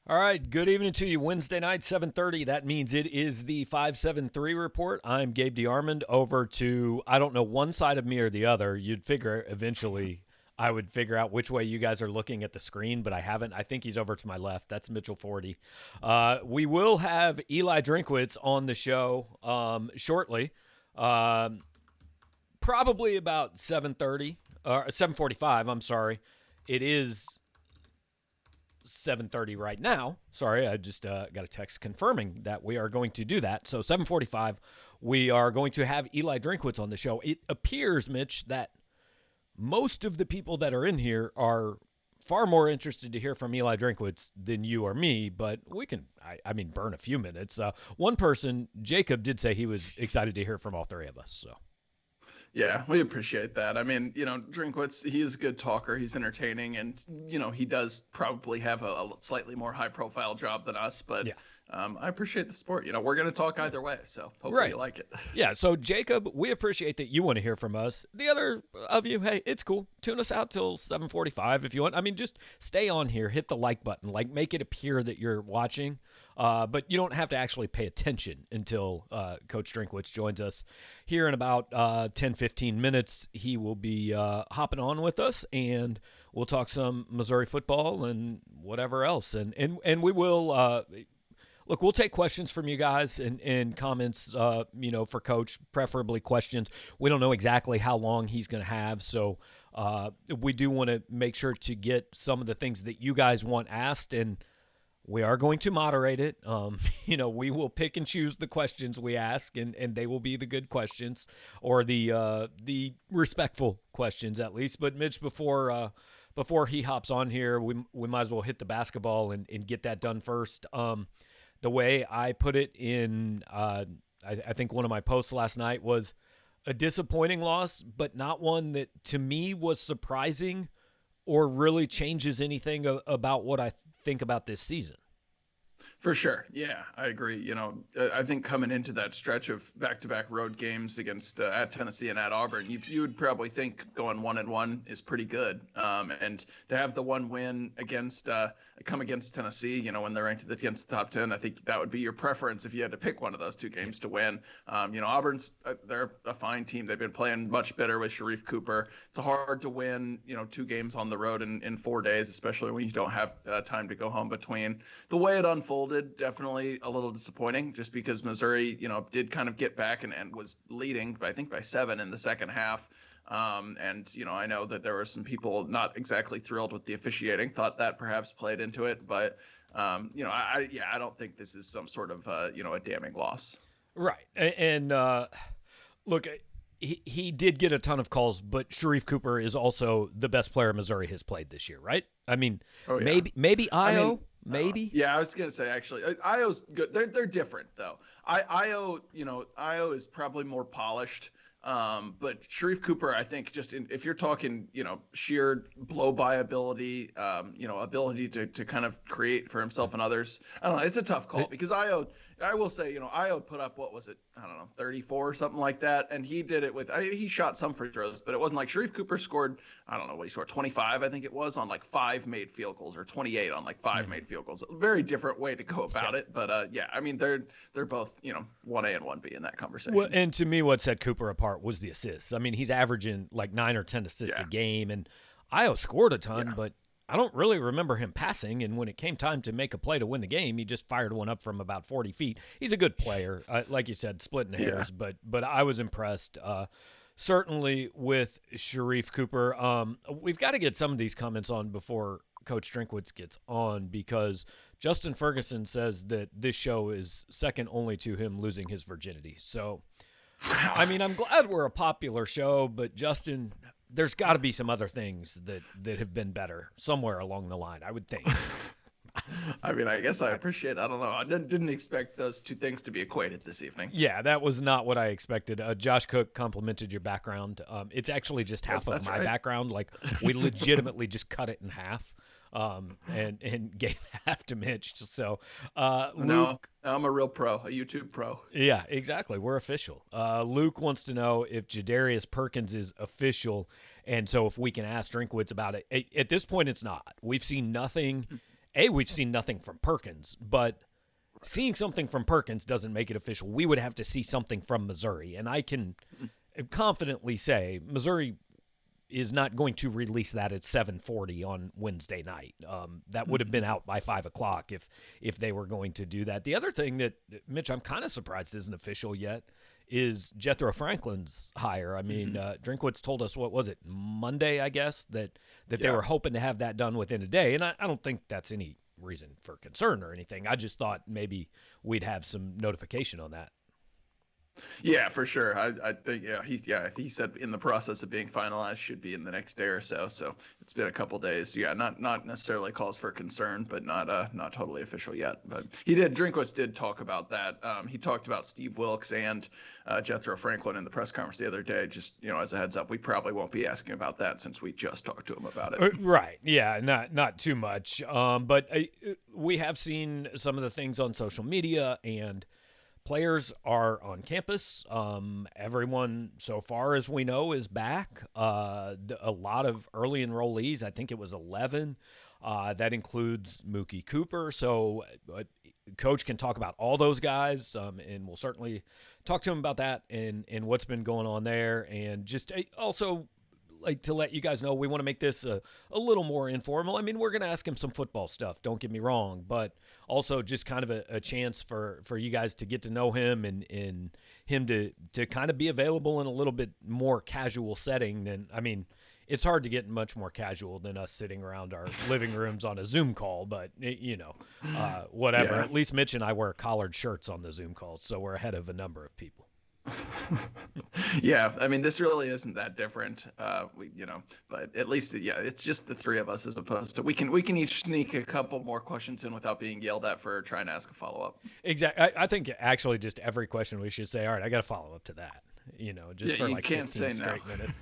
All right, good evening to you. Wednesday night, 7:30. That means it is the 573 report. I'm Gabe DeArmond. Over to, I don't know, one side of me or the other. You'd figure eventually I would figure out which way you guys are looking at the screen, but I haven't. I think he's over to my left. That's Mitchell Forde. We will have Eli Drinkwitz on the show shortly, probably about 7:30 or 7:45. I'm sorry. It is 7:30 right now. Sorry, I just got a text confirming that we are going to do that. So 7:45, we are going to have Eli Drinkwitz on the show. It appears, Mitch, that most of the people that are in here are far more interested to hear from Eli Drinkwitz than you or me, but we can, I mean, burn a few minutes. One person, Jacob, did say he was excited to hear from all three of us. So. Yeah, we appreciate that. I mean, Drinkwitz, he is a good talker. He's entertaining, and, he does probably have a slightly more high-profile job than us, but yeah. I appreciate the support. We're going to talk either way, so hopefully you like it. Yeah, so Jacob, we appreciate that you want to hear from us. The other of you, hey, it's cool. Tune us out till 7:45 if you want. I mean, just stay on here, hit the like button, make it appear that you're watching. But you don't have to actually pay attention until Coach Drinkwitz joins us here in about 10, 15 minutes. He will be hopping on with us, and we'll talk some Missouri football and whatever else. And we will look, we'll take questions from you guys and comments, for Coach, preferably questions. We don't know exactly how long he's going to have, so we do want to make sure to get some of the things that you guys want asked, and we are going to moderate it. We will pick and choose the questions we ask, and they will be the good questions or the respectful questions at least. But Mitch, before he hops on here, we might as well hit the basketball and get that done first. The way I put it in, I think one of my posts last night was a disappointing loss, but not one that to me was surprising or really changes anything about what I think about this season. For sure. Yeah, I agree. I think coming into that stretch of back-to-back road games against at Tennessee and at Auburn, you would probably think going 1-1 is pretty good. And to have the one win against Tennessee, when they're ranked against the top 10, I think that would be your preference if you had to pick one of those two games to win. Auburn's they're a fine team. They've been playing much better with Sharife Cooper. It's hard to win, two games on the road in 4 days, especially when you don't have time to go home between. The way it unfolded, definitely a little disappointing just because Missouri, did kind of get back and was leading, I think by 7 in the second half. I know that there were some people not exactly thrilled with the officiating, thought that perhaps played into it. But, I don't think this is some sort of, a damning loss. Right. And look, he did get a ton of calls, but Sharife Cooper is also the best player Missouri has played this year, right? I mean, maybe Io. Maybe. Yeah, I was gonna say actually, Io's good. They're different though. Io is probably more polished. But Sharife Cooper, I think, if you're talking, sheer blow by ability, ability to kind of create for himself and others. I don't know. It's a tough call because I will say, Io put up, what was it? I don't know, 34 or something like that. And he did it he shot some free throws, but it wasn't like Sharife Cooper scored, I don't know what he scored, 25, I think it was, on 5 made field goals, or 28 on 5 made field goals. A very different way to go about it. But I mean, they're both, 1A and 1B in that conversation. Well, and to me, what set Cooper apart was the assists. I mean, he's averaging 9 or 10 assists a game, and Io scored a ton, but I don't really remember him passing, and when it came time to make a play to win the game, he just fired one up from about 40 feet. He's a good player, like you said, splitting hairs, but I was impressed, certainly with Sharife Cooper. We've got to get some of these comments on before Coach Drinkwitz gets on, because Justin Ferguson says that this show is second only to him losing his virginity. So, I mean, I'm glad we're a popular show, but Justin, there's got to be some other things that have been better somewhere along the line, I would think. I mean, I guess I appreciate it. I don't know. I didn't expect those two things to be equated this evening. Yeah, that was not what I expected. Josh Cook complimented your background. It's actually just half of my background. We legitimately just cut it in half. And gave half to Mitch. So, Luke, no, I'm a real pro, a YouTube pro. Yeah, exactly. We're official. Luke wants to know if Jadarius Perkins is official, and so if we can ask Drinkwitz about it. At this point, it's not. We've seen nothing, we've seen nothing from Perkins, but seeing something from Perkins doesn't make it official. We would have to see something from Missouri, and I can confidently say Missouri is not going to release that at 7:40 on Wednesday night. That would have been out by 5 o'clock if they were going to do that. The other thing that, Mitch, I'm kind of surprised isn't official yet is Jethro Franklin's hire. I mean, Drinkwitz told us, what was it, Monday, I guess, that they were hoping to have that done within a day. And I don't think that's any reason for concern or anything. I just thought maybe we'd have some notification on that. Yeah, for sure. I think he said in the process of being finalized, should be in the next day or so. So it's been a couple days. Yeah, not necessarily cause for concern, but not totally official yet. But Drinkwitz did talk about that. He talked about Steve Wilkes and Jethro Franklin in the press conference the other day. Just, as a heads up, we probably won't be asking about that since we just talked to him about it. Right. Yeah. Not too much. But we have seen some of the things on social media, and players are on campus. Everyone so far, as we know, is back. A lot of early enrollees. I think it was 11. That includes Mookie Cooper. So Coach can talk about all those guys, and we'll certainly talk to him about that and what's been going on there. And just also, like, to let you guys know, we want to make this a little more informal. I mean, we're going to ask him some football stuff, don't get me wrong, but also just kind of a chance for you guys to get to know him and him to kind of be available in a little bit more casual setting than, I mean, it's hard to get much more casual than us sitting around our living rooms on a Zoom call, but, whatever. Yeah. At least Mitch and I wear collared shirts on the Zoom calls, so we're ahead of a number of people. Yeah, I mean, this really isn't that different, but at least, it's just the three of us as opposed to we can each sneak a couple more questions in without being yelled at for trying to ask a follow-up. Exactly. I think actually just every question we should say, all right, I got to follow up to that, just for like 15 straight minutes.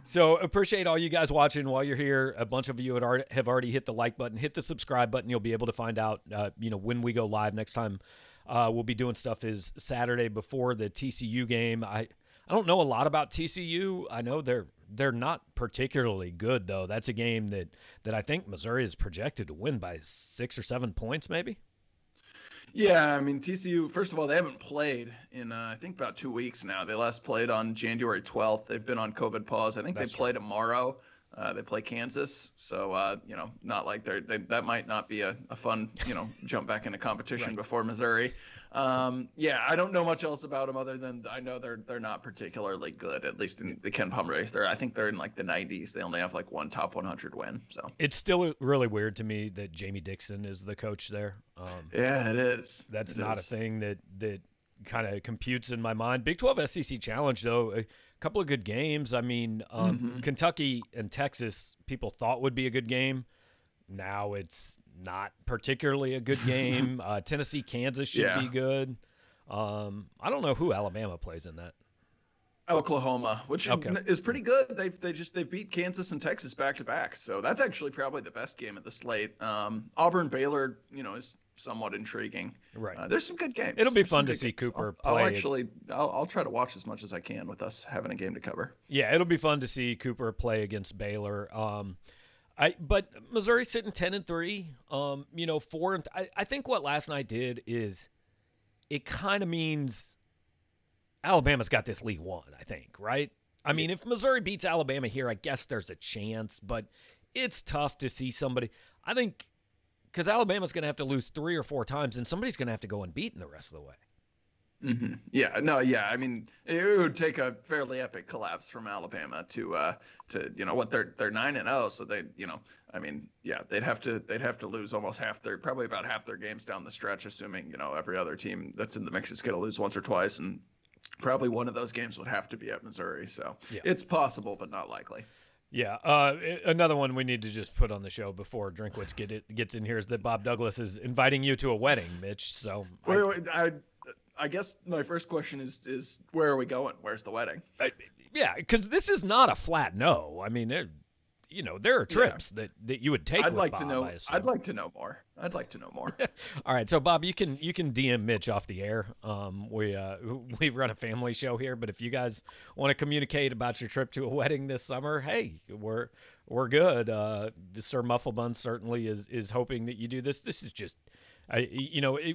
So appreciate all you guys watching while you're here. A bunch of you have already hit the like button, hit the subscribe button. You'll be able to find out, when we go live next time. We'll be doing stuff is Saturday before the TCU game. I don't know a lot about TCU. I know they're not particularly good, though. That's a game that I think Missouri is projected to win by 6 or 7 points, maybe. Yeah, I mean, TCU, first of all, they haven't played in, I think, about 2 weeks now. They last played on January 12th. They've been on COVID pause. I think they play tomorrow. They play Kansas, so not like that might not be a fun jump back into competition right before Missouri. I don't know much else about them other than I know they're not particularly good, at least in the Ken Palmer race. I think they're in like the 90s. They only have like one top 100 win. So it's still really weird to me that Jamie Dixon is the coach there. Yeah, it is. That's not a thing that kind of computes in my mind. Big 12 SEC Challenge, though. Couple of good games. I mean, Kentucky and Texas people thought would be a good game. Now it's not particularly a good game. Tennessee, Kansas should be good. I don't know who Alabama plays in that. Oklahoma, which is pretty good. They've beat Kansas and Texas back to back. So that's actually probably the best game of the slate. Auburn, Baylor, is somewhat intriguing. Right. There's some good games. It'll be fun to see Cooper play. I'll try to watch as much as I can with us having a game to cover. Yeah, it'll be fun to see Cooper play against Baylor. But Missouri's sitting 10-3. 4. I think what last night did is it kind of means Alabama's got this league won, I think, right? I mean, if Missouri beats Alabama here, I guess there's a chance, but it's tough to see somebody. I think because Alabama's going to have to lose 3 or 4 times, and somebody's going to have to go unbeaten the rest of the way. Mm-hmm. Yeah, no, yeah. I mean, it would take a fairly epic collapse from Alabama to what they're 9-0, so they, they'd have to lose almost probably about half their games down the stretch, assuming every other team that's in the mix is going to lose once or twice, and probably one of those games would have to be at Missouri. So It's possible, but not likely. Yeah. Another one we need to just put on the show before Drinkwitz gets in here is that Bob Douglas is inviting you to a wedding, Mitch. So I guess my first question is where are we going? Where's the wedding? Because this is not a flat no. I mean, there are trips that you would take. I'd like to know more. All right, so Bob, you can DM Mitch off the air. We run a family show here, but if you guys want to communicate about your trip to a wedding this summer, hey, we're good. Sir Mufflebun certainly is hoping that you do this. This is just,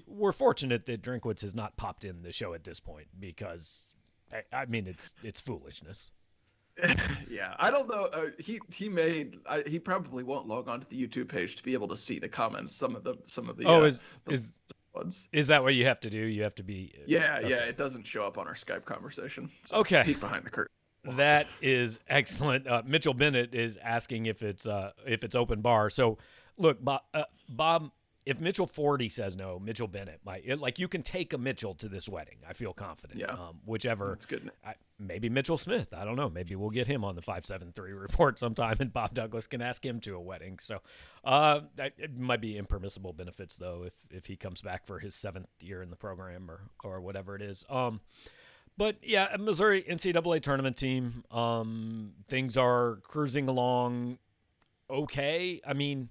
we're fortunate that Drinkwitz has not popped in the show at this point because, I mean, it's foolishness. Yeah, I don't know. He probably won't log on to the YouTube page to be able to see the comments. Some of the Oh, the ones. Is that what you have to do? You have to be. Yeah, okay. yeah. It doesn't show up on our Skype conversation. So Okay. peek behind the curtain. That is excellent. Mitchell Bennett is asking if it's open bar. So, look, Bob, if Mitchell Forde says no, Mitchell Bennett might. Like, you can take a Mitchell to this wedding. I feel confident. Yeah, whichever. that's good. Maybe Mitchell Smith. I don't know. Maybe we'll get him on the 573 report sometime, and Bob Douglas can ask him to a wedding. So, it might be impermissible benefits though if he comes back for his 7th year in the program or whatever it is. But yeah, Missouri NCAA tournament team, things are cruising along okay. I mean,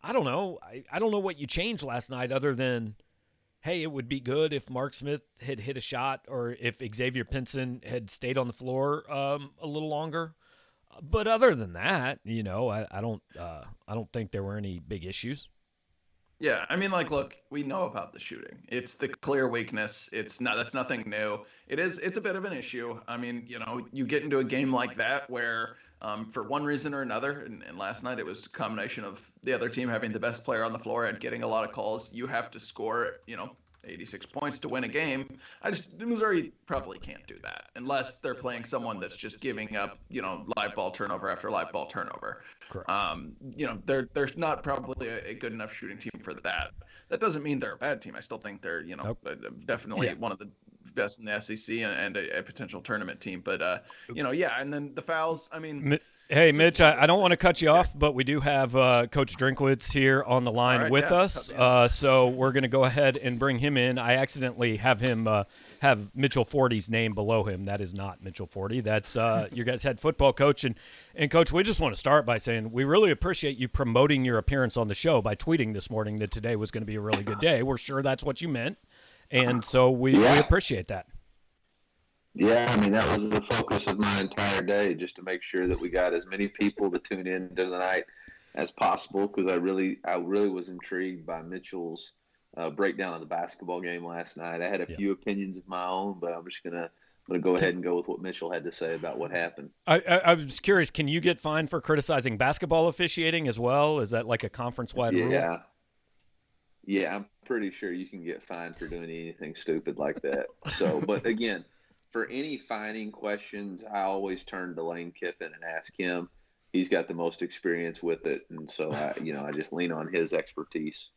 I don't know. I don't know what you changed last night other than, hey, it would be good if Mark Smith had hit a shot or if Xavier Pinson had stayed on the floor a little longer. But other than that, I don't think there were any big issues. Yeah, I mean, like, look, we know about the shooting. It's the clear weakness. That's nothing new. It's a bit of an issue. I mean, you get into a game like that where, for one reason or another, and last night it was a combination of the other team having the best player on the floor and getting a lot of calls. You have to score, 86 points to win a game. Missouri probably can't do that unless they're playing someone that's just giving up, live ball turnover after live ball turnover. Correct. They're not probably a good enough shooting team for that. That doesn't mean they're a bad team. I still think they're, definitely one of the best in the SEC and a potential tournament team. But, and then the fouls, I mean. Hey, Mitch, I don't want to cut you off, but we do have Coach Drinkwitz here on the line with us. So we're going to go ahead and bring him in. I accidentally have him have Mitchell Forde's name below him. That is not Mitchell Forde. That's your guys' head football coach. And Coach, we just want to start by saying we really appreciate you promoting your appearance on the show by tweeting this morning that today was going to be a really good day. We're sure that's what you meant. And so we appreciate that. Yeah, I mean, that was the focus of my entire day, just to make sure that we got as many people to tune in tonight as possible, because I really was intrigued by Mitchell's breakdown of the basketball game last night. I had a few opinions of my own, but I'm just gonna go ahead and go with what Mitchell had to say about what happened. I was curious, can you get fined for criticizing basketball officiating as well? Is that like a conference-wide rule? Yeah, I'm pretty sure you can get fined for doing anything stupid like that. So, but again, for any fining questions, I always turn to Lane Kiffin and ask him. He's got the most experience with it, and so I just lean on his expertise.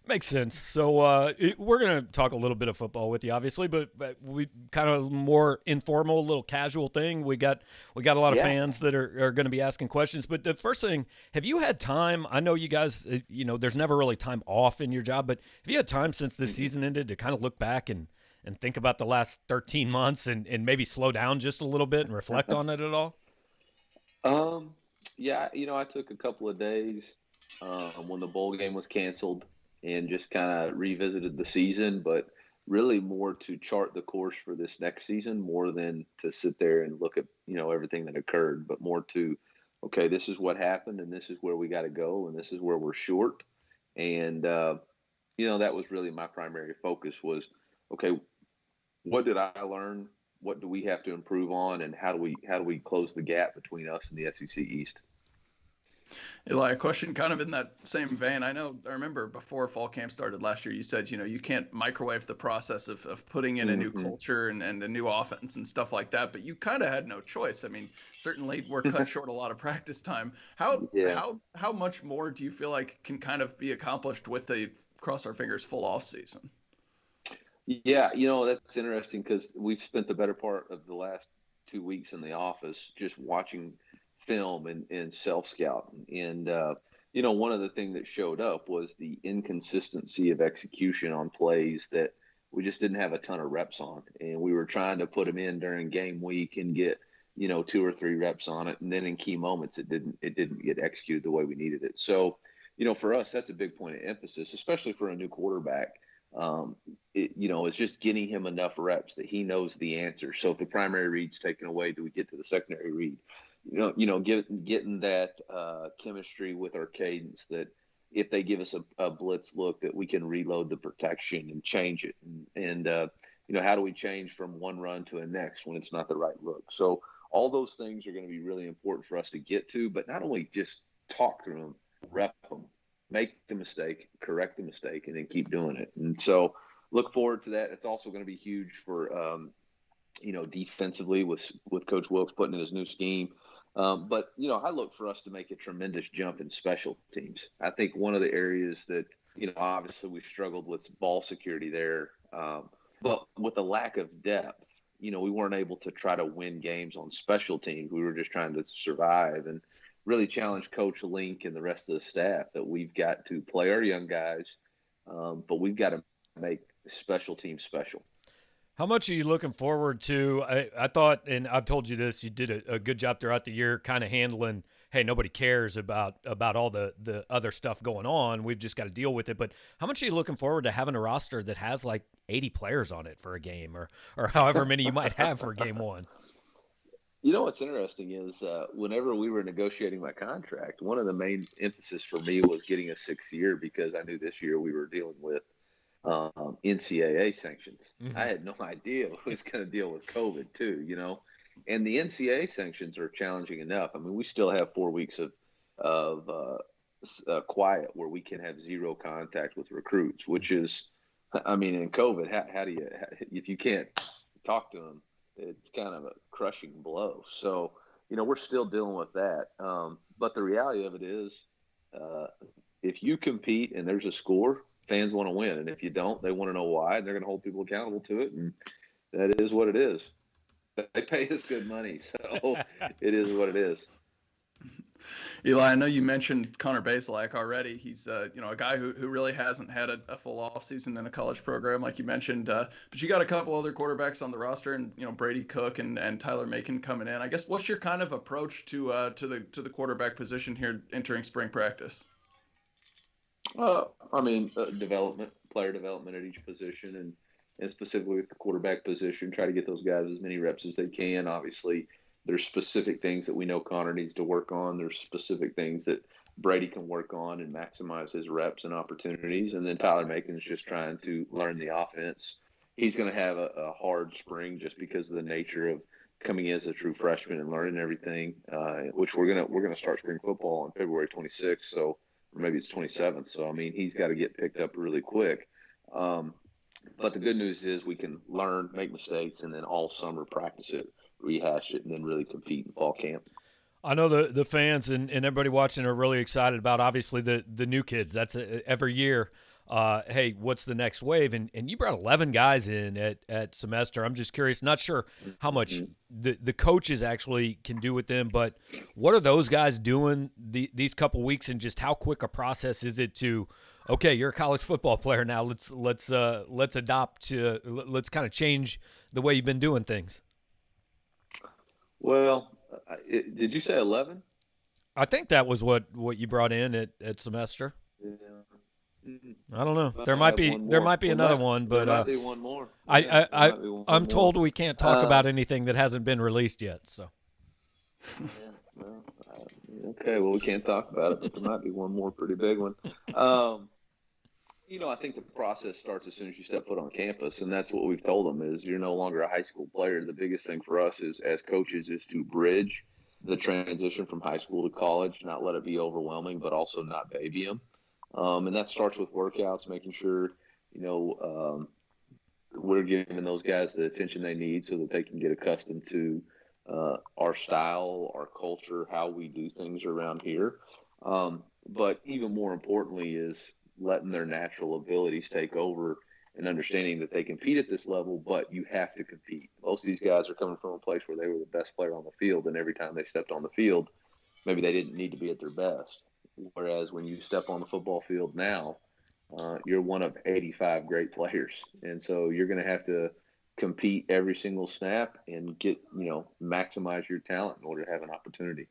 Makes sense. So we're going to talk a little bit of football with you, obviously, but we kind of more informal, little casual thing. We got a lot of fans that are going to be asking questions. But the first thing, have you had time? I know you guys, there's never really time off in your job, but have you had time since this season ended to kind of look back and think about the last 13 months and maybe slow down just a little bit and reflect on it at all? Yeah, I took a couple of days when the bowl game was canceled and just kind of revisited the season, but really more to chart the course for this next season more than to sit there and look at, everything that occurred, but more to, okay, this is what happened and this is where we got to go and this is where we're short. And, that was really my primary focus was, okay, what did I learn? What do we have to improve on? And how do we close the gap between us and the SEC East? Eli, a question kind of in that same vein. I remember before fall camp started last year, you said, you can't microwave the process of putting in a new culture and a new offense and stuff like that, but you kind of had no choice. I mean, certainly we're cut short a lot of practice time. How much more do you feel like can kind of be accomplished with a cross our fingers full off season? Yeah, that's interesting because we've spent the better part of the last 2 weeks in the office just watching film and self-scout. And, one of the things that showed up was the inconsistency of execution on plays that we just didn't have a ton of reps on. And we were trying to put them in during game week and get, 2 or 3 reps on it. And then in key moments, it didn't get executed the way we needed it. So, for us, that's a big point of emphasis, especially for a new quarterback. It's just getting him enough reps that he knows the answer. So if the primary read's taken away, do we get to the secondary read? getting that chemistry with our cadence, that if they give us a blitz look, that we can reload the protection and change it. And how do we change from one run to a next when it's not the right look? So all those things are going to be really important for us to get to, but not only just talk through them, rep them, make the mistake, correct the mistake, and then keep doing it. And so look forward to that. It's also going to be huge for, defensively with Coach Wilkes putting in his new scheme. But I look for us to make a tremendous jump in special teams. I think one of the areas that, obviously we struggled with ball security there, but with the lack of depth, we weren't able to try to win games on special teams. We were just trying to survive, and really challenge Coach Link and the rest of the staff that we've got to play our young guys, but we've got to make special teams special. How much are you looking forward to? I thought, and I've told you this, you did a good job throughout the year kind of handling, hey, nobody cares about all the other stuff going on. We've just got to deal with it. But how much are you looking forward to having a roster that has like 80 players on it for a game, or however many you might have for game one? What's interesting is whenever we were negotiating my contract, one of the main emphasis for me was getting a 6th year, because I knew this year we were dealing with NCAA sanctions. Mm-hmm. I had no idea who was going to deal with COVID too, and the NCAA sanctions are challenging enough. I mean, we still have 4 weeks of quiet where we can have zero contact with recruits, which is, I mean, in COVID, how do you, if you can't talk to them, it's kind of a crushing blow. So, we're still dealing with that. But the reality of it is, if you compete and there's a score, fans want to win. And if you don't, they want to know why, and they're going to hold people accountable to it. And that is what it is. They pay us good money, so it is what it is. Eli, I know you mentioned Connor Bazelak already. He's a guy who really hasn't had a full off season in a college program, like you mentioned. But you got a couple other quarterbacks on the roster, and Brady Cook and Tyler Macon coming in. I guess what's your kind of approach to the quarterback position here entering spring practice? Player development at each position, and specifically with the quarterback position, try to get those guys as many reps as they can. Obviously, there's specific things that we know Connor needs to work on. There's specific things that Brady can work on and maximize his reps and opportunities. And then Tyler Macon's just trying to learn the offense. He's going to have a hard spring just because of the nature of coming in as a true freshman and learning everything, which we're gonna start spring football on February 26th. So, or maybe it's 27th. So, I mean, he's got to get picked up really quick. But the good news is we can learn, make mistakes, and then all summer practice it, rehash it, and then really compete in fall camp. I know the fans and everybody watching are really excited about, obviously, the new kids. That's every year. Hey, what's the next wave? And you brought 11 guys in at semester. I'm just curious, not sure how much the coaches actually can do with them, but what are those guys doing these couple weeks, and just how quick a process is it to, okay, you're a college football player now. Let's adopt to, let's kind of change the way you've been doing things. Well, did you say 11? I think that was what you brought in at semester. Yeah. I don't know. There might be another one, but there might be one more. I'm told we can't talk about anything that hasn't been released yet. So. Yeah, okay. Well, we can't talk about it, but there might be one more pretty big one. I think the process starts as soon as you step foot on campus, and that's what we've told them is you're no longer a high school player. The biggest thing for us is, as coaches, is to bridge the transition from high school to college, not let it be overwhelming, but also not baby them. And that starts with workouts, making sure, we're giving those guys the attention they need so that they can get accustomed to our style, our culture, how we do things around here. But even more importantly is letting their natural abilities take over and understanding that they compete at this level, but you have to compete. Most of these guys are coming from a place where they were the best player on the field, and every time they stepped on the field, maybe they didn't need to be at their best. Whereas when you step on the football field now, you're one of 85 great players. And so you're going to have to compete every single snap and maximize your talent in order to have an opportunity.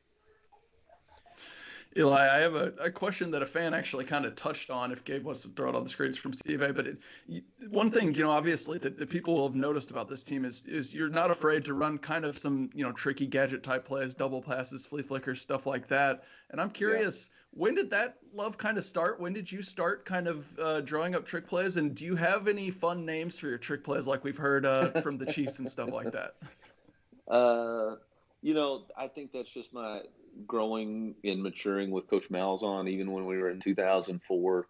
Eli, I have a question that a fan actually kind of touched on. If Gabe wants to throw it on the screens from Steve A, but one thing, obviously that people will have noticed about this team is you're not afraid to run kind of some, tricky gadget type plays, double passes, flea flickers, stuff like that. And I'm curious, when did that love kind of start? When did you start kind of drawing up trick plays? And do you have any fun names for your trick plays like we've heard from the Chiefs and stuff like that? I think that's just my growing and maturing with Coach Malzahn. Even when we were in 2004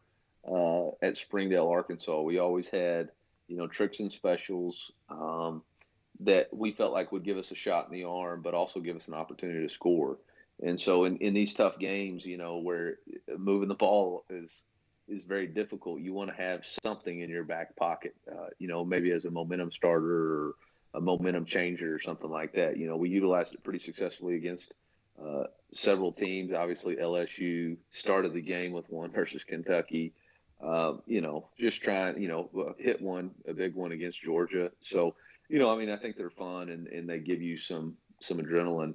at Springdale, Arkansas, we always had, tricks and specials that we felt like would give us a shot in the arm, but also give us an opportunity to score. And so in these tough games, where moving the ball is very difficult, you want to have something in your back pocket, maybe as a momentum starter or a momentum changer or something like that. We utilized it pretty successfully against several teams. Obviously, LSU started the game with one versus Kentucky. Just trying, hit a big one against Georgia. So, I think they're fun and they give you some adrenaline.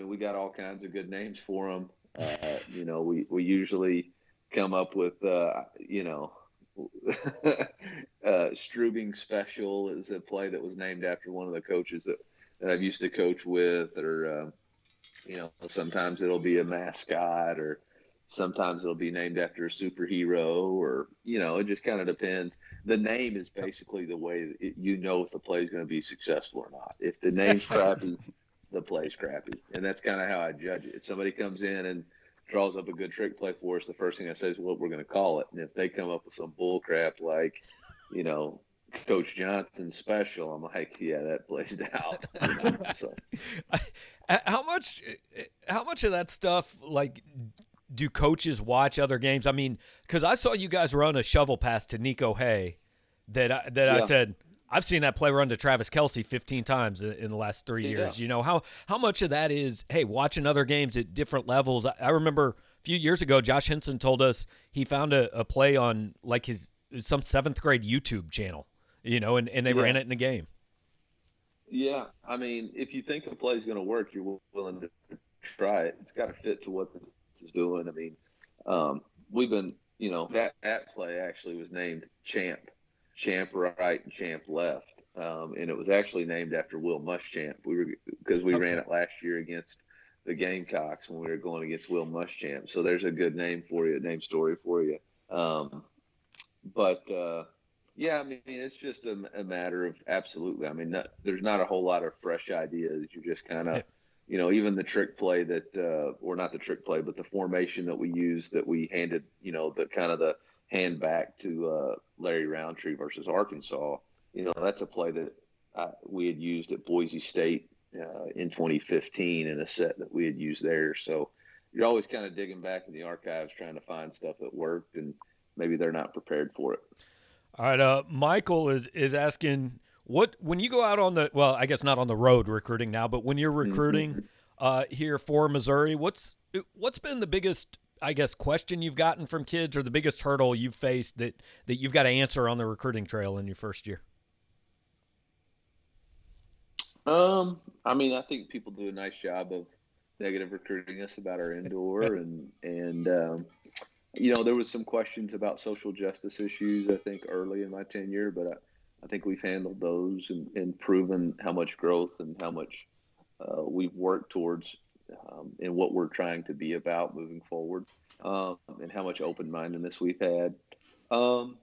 We got all kinds of good names for them. We usually come up with, Strubing Special is a play that was named after one of the coaches that I've used to coach with, or, sometimes it'll be a mascot, or sometimes it'll be named after a superhero, or, it just kind of depends. The name is basically the way if the play is going to be successful or not. If the name's crappy, the play's crappy. And that's kind of how I judge it. If somebody comes in and draws up a good trick play for us, the first thing I say is what we're going to call it. And if they come up with some bull crap like, Coach Johnson's special, I'm like, yeah, that plays out. So. How much of that stuff, like, do coaches watch other games? I mean, because I saw you guys run a shovel pass to Nico Hay I said, I've seen that play run to Travis Kelce 15 times in the last 3 years. How much of that is, hey, watching other games at different levels? I remember a few years ago, Josh Henson told us he found a play on like some 7th grade YouTube channel, and they ran it in the game. Yeah, if you think a play is going to work, you're willing to try it. It's got to fit to what it's doing. We've been, that play actually was named Champ right and Champ left, and it was actually named after Will Muschamp. Because we ran it last year against the Gamecocks when we were going against Will Muschamp. So there's a good name story for you. It's just a matter of absolutely. There's not a whole lot of fresh ideas. You just kind of, even the trick play or not the trick play, but the formation that we used that we handed, the kind of the hand back to Larry Roundtree versus Arkansas. That's a play that we had used at Boise State in 2015 in a set that we had used there. So you're always kind of digging back in the archives trying to find stuff that worked, and maybe they're not prepared for it. All right, Michael is asking, when you go out on I guess not on the road recruiting now, but when you're recruiting here for Missouri, what's been the biggest, I guess, question you've gotten from kids, or the biggest hurdle you've faced that you've got to answer on the recruiting trail in your first year? I think people do a nice job of negative recruiting us about our indoor, and there was some questions about social justice issues, I think, early in my tenure, but I think we've handled those and proven how much growth and how much we've worked towards and what we're trying to be about moving forward, and how much open-mindedness we've had. And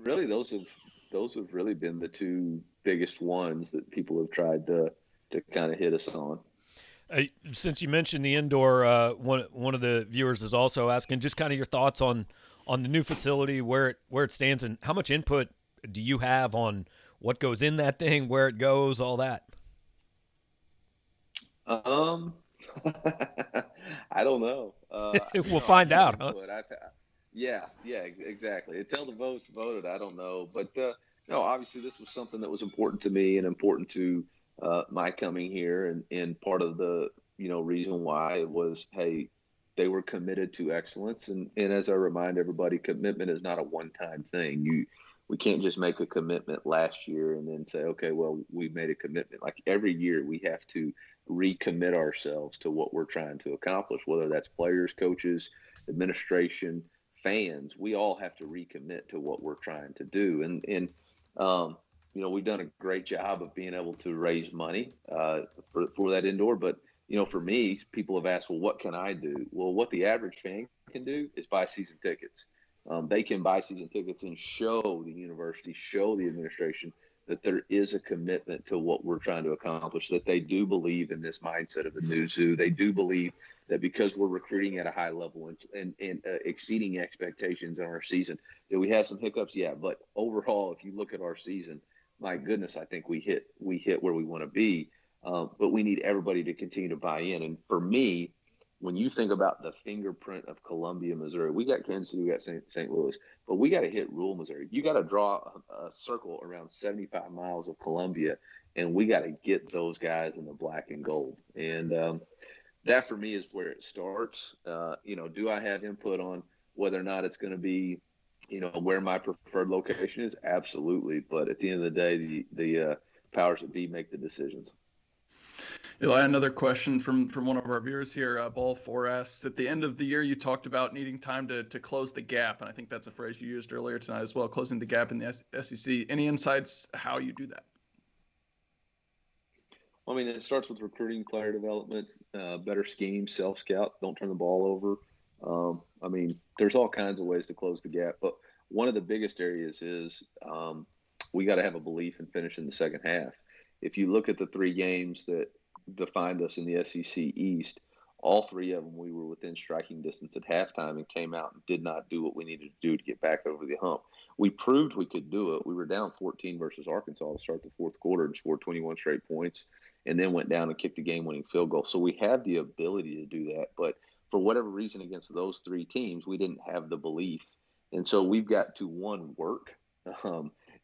really, those have really been the two biggest ones that people have tried to kind of hit us on. Since you mentioned the indoor, one of the viewers is also asking just kind of your thoughts on the new facility, where it stands, and how much input do you have on what goes in that thing, where it goes, all that? I don't know. We'll find out, huh? Yeah, exactly. Until the votes voted, I don't know. But obviously this was something that was important to me and important to my coming here, and part of the reason why it was, hey, they were committed to excellence, and as I remind everybody, commitment is not a one-time thing. We can't just make a commitment last year and then say, okay, well, we made a commitment. Like every year we have to recommit ourselves to what we're trying to accomplish, whether that's players, coaches, administration, fans. We all have to recommit to what we're trying to do. And we've done a great job of being able to raise money for that indoor. But, for me, people have asked, well, what can I do? Well, what the average fan can do is buy season tickets. They can buy season tickets and show the university, show the administration that there is a commitment to what we're trying to accomplish, that they do believe in this mindset of the Mizzou. They do believe that because we're recruiting at a high level and exceeding expectations in our season, that we have some hiccups, yeah. But overall, if you look at our season, my goodness, I think we hit where we want to be. But we need everybody to continue to buy in. And for me, when you think about the fingerprint of Columbia, Missouri, we got Kansas City, we got St. Louis, but we got to hit rural Missouri. You got to draw a circle around 75 miles of Columbia, and we got to get those guys in the black and gold. And that for me is where it starts. Do I have input on whether or not it's going to be, where my preferred location is? Absolutely. But at the end of the day, the powers that be make the decisions. Eli, another question from one of our viewers here. Ball 4 asks, at the end of the year, you talked about needing time to close the gap, and I think that's a phrase you used earlier tonight as well, closing the gap in the SEC. Any insights how you do that? Well, I mean, it starts with recruiting, player development, better scheme, self-scout, don't turn the ball over. There's all kinds of ways to close the gap, but one of the biggest areas is we got to have a belief in finishing the second half. If you look at the 3 games that defined us in the SEC East, all 3 of them we were within striking distance at halftime and came out and did not do what we needed to do to get back over the hump. We proved we could do it. We were down 14 versus Arkansas to start the fourth quarter and scored 21 straight points, and then went down and kicked a game-winning field goal. So we have the ability to do that, but for whatever reason against those 3 teams, we didn't have the belief. And so we've got to, one, work.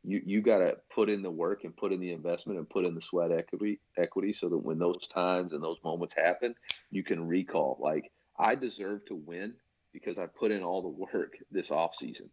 You got to put in the work and put in the investment and put in the sweat equity so that when those times and those moments happen, you can recall, like, I deserve to win because I put in all the work this offseason.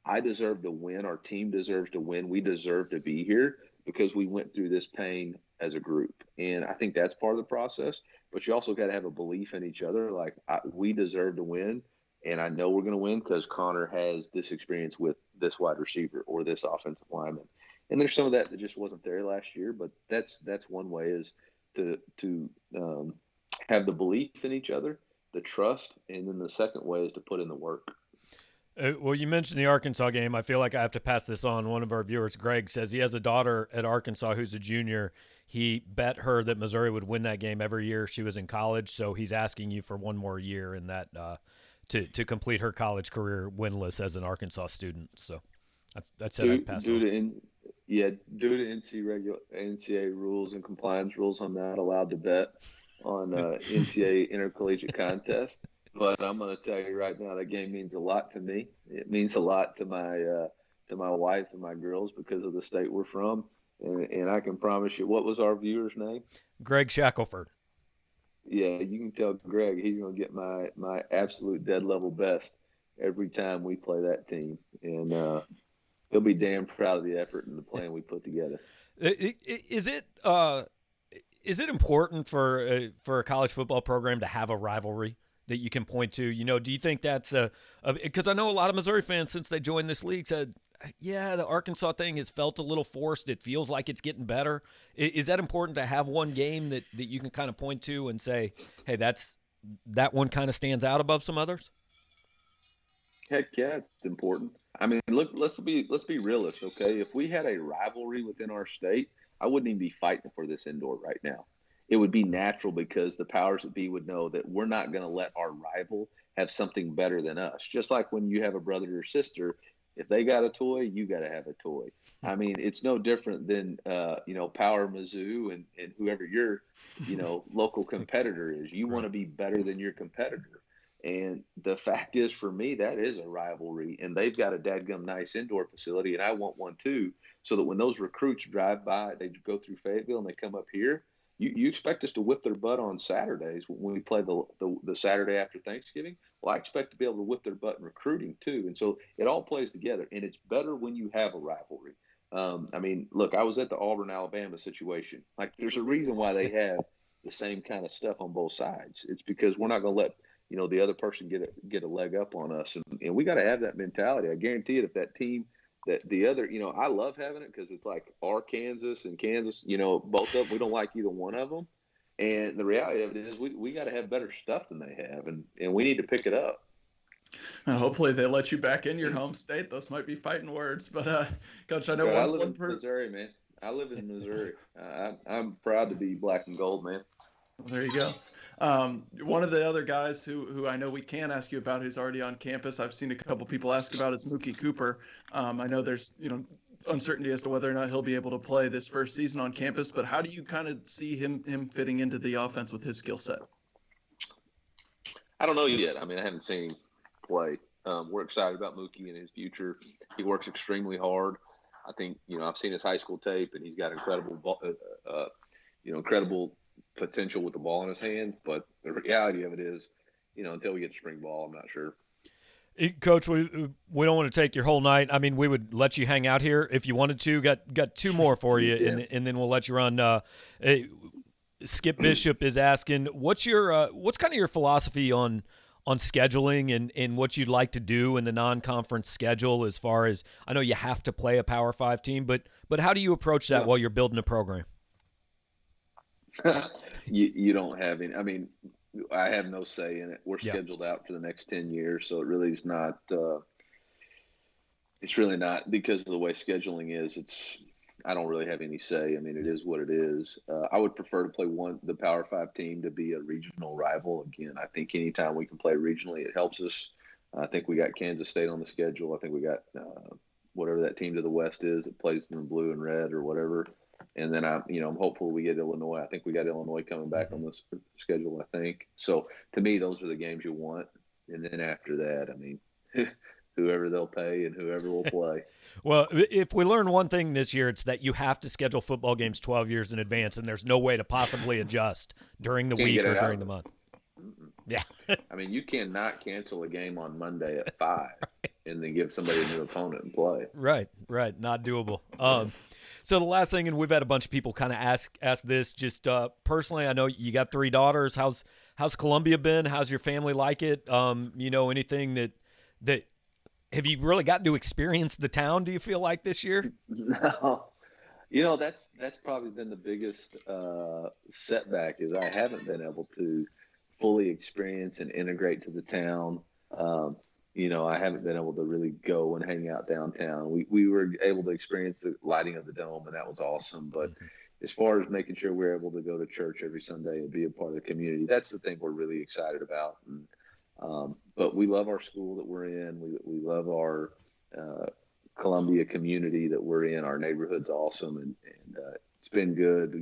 I deserve to win. Our team deserves to win. We deserve to be here because we went through this pain as a group. And I think that's part of the process. But you also got to have a belief in each other. Like, we deserve to win. And I know we're going to win because Connor has this experience with this wide receiver or this offensive lineman. And there's some of that just wasn't there last year, but that's one way is to have the belief in each other, the trust, and then the second way is to put in the work. Well, you mentioned the Arkansas game. I feel like I have to pass this on. One of our viewers, Greg, says he has a daughter at Arkansas who's a junior. He bet her that Missouri would win that game every year she was in college, so he's asking you for one more year in that to complete her college career winless as an Arkansas student. So that's how I pass due to NCAA rules and compliance rules, I'm not allowed to bet on NCAA intercollegiate contest. But I'm going to tell you right now, that game means a lot to me. It means a lot to my wife and my girls because of the state we're from. And I can promise you, what was our viewer's name? Greg Shackelford. Yeah, you can tell Greg he's going to get my absolute dead level best every time we play that team. And he'll be damn proud of the effort and the plan we put together. Is it important for a college football program to have a rivalry that you can point to? Do you think that's because I know a lot of Missouri fans since they joined this league said, yeah, the Arkansas thing has felt a little forced. It feels like it's getting better. Is that important to have one game that you can kind of point to and say, hey, that one kind of stands out above some others? Heck yeah, it's important. I mean, look, let's be realists, okay? If we had a rivalry within our state, I wouldn't even be fighting for this indoor right now. It would be natural because the powers that be would know that we're not going to let our rival have something better than us. Just like when you have a brother or sister, if they got a toy, you got to have a toy. I mean, it's no different than, Power Mizzou and whoever your, local competitor is. You want to be better than your competitor. And the fact is, for me, that is a rivalry. And they've got a dadgum nice indoor facility, and I want one too, so that when those recruits drive by, they go through Fayetteville and they come up here, you expect us to whip their butt on Saturdays when we play the Saturday after Thanksgiving. Well, I expect to be able to whip their butt in recruiting too. And so it all plays together, and it's better when you have a rivalry. I mean, look, I was at the Auburn-Alabama situation. Like, there's a reason why they have the same kind of stuff on both sides. It's because we're not going to let, the other person get a leg up on us. And we got to have that mentality. I guarantee it, if that team – that the other, I love having it because it's like Kansas and Kansas, both of them, we don't like either one of them. And the reality of it is we got to have better stuff than they have, and we need to pick it up. And hopefully they let you back in your home state. Those might be fighting words, but Coach, I know I live in Missouri, man. I live in Missouri. I'm proud to be black and gold, man. Well, there you go. One of the other guys who I know we can ask you about, who's already on campus, I've seen a couple people ask about, is Mookie Cooper. I know there's uncertainty as to whether or not he'll be able to play this first season on campus, but how do you kind of see him fitting into the offense with his skill set? I don't know yet. I mean, I haven't seen him play. We're excited about Mookie and his future. He works extremely hard. I think I've seen his high school tape, and he's got incredible potential with the ball in his hands, but the reality of it is, until we get to spring ball, I'm not sure. Coach, we don't want to take your whole night. I mean, we would let you hang out here if you wanted to. Got two more for you, yeah. and then we'll let you run. Skip Bishop is asking, what's kind of your philosophy on scheduling and what you'd like to do in the non-conference schedule, as far as, I know you have to play a Power 5 team, but how do you approach that while you're building a program? You don't have any. I mean, I have no say in it. We're scheduled out for the next 10 years, so it really is not. It's really not, because of the way scheduling is. I don't really have any say. I mean, it is what it is. I would prefer to play the Power 5 team to be a regional rival. Again, I think anytime we can play regionally, it helps us. I think we got Kansas State on the schedule. I think we got whatever that team to the west is that plays in blue and red or whatever. And then I'm hopeful we get Illinois. I think we got Illinois coming back on this schedule, I think. So to me, those are the games you want. And then after that, I mean, whoever they'll pay and whoever will play. Well, if we learn one thing this year, it's that you have to schedule football games 12 years in advance, and there's no way to possibly adjust during the week or during the month. Yeah. I mean, you cannot cancel a game on Monday at 5 and then give somebody a new opponent and play. Right. Not doable. So the last thing, and we've had a bunch of people kind of ask this, just personally, I know you got 3 daughters. How's Columbia been? How's your family like it? Anything that have you really gotten to experience the town, do you feel like, this year? No. That's probably been the biggest setback, is I haven't been able to fully experience and integrate to the town. I haven't been able to really go and hang out downtown. We were able to experience the lighting of the dome, and that was awesome. But as far as making sure we're able to go to church every Sunday and be a part of the community, that's the thing we're really excited about. But we love our school that we're in. We love our Columbia community that we're in. Our neighborhood's awesome, and it's been good.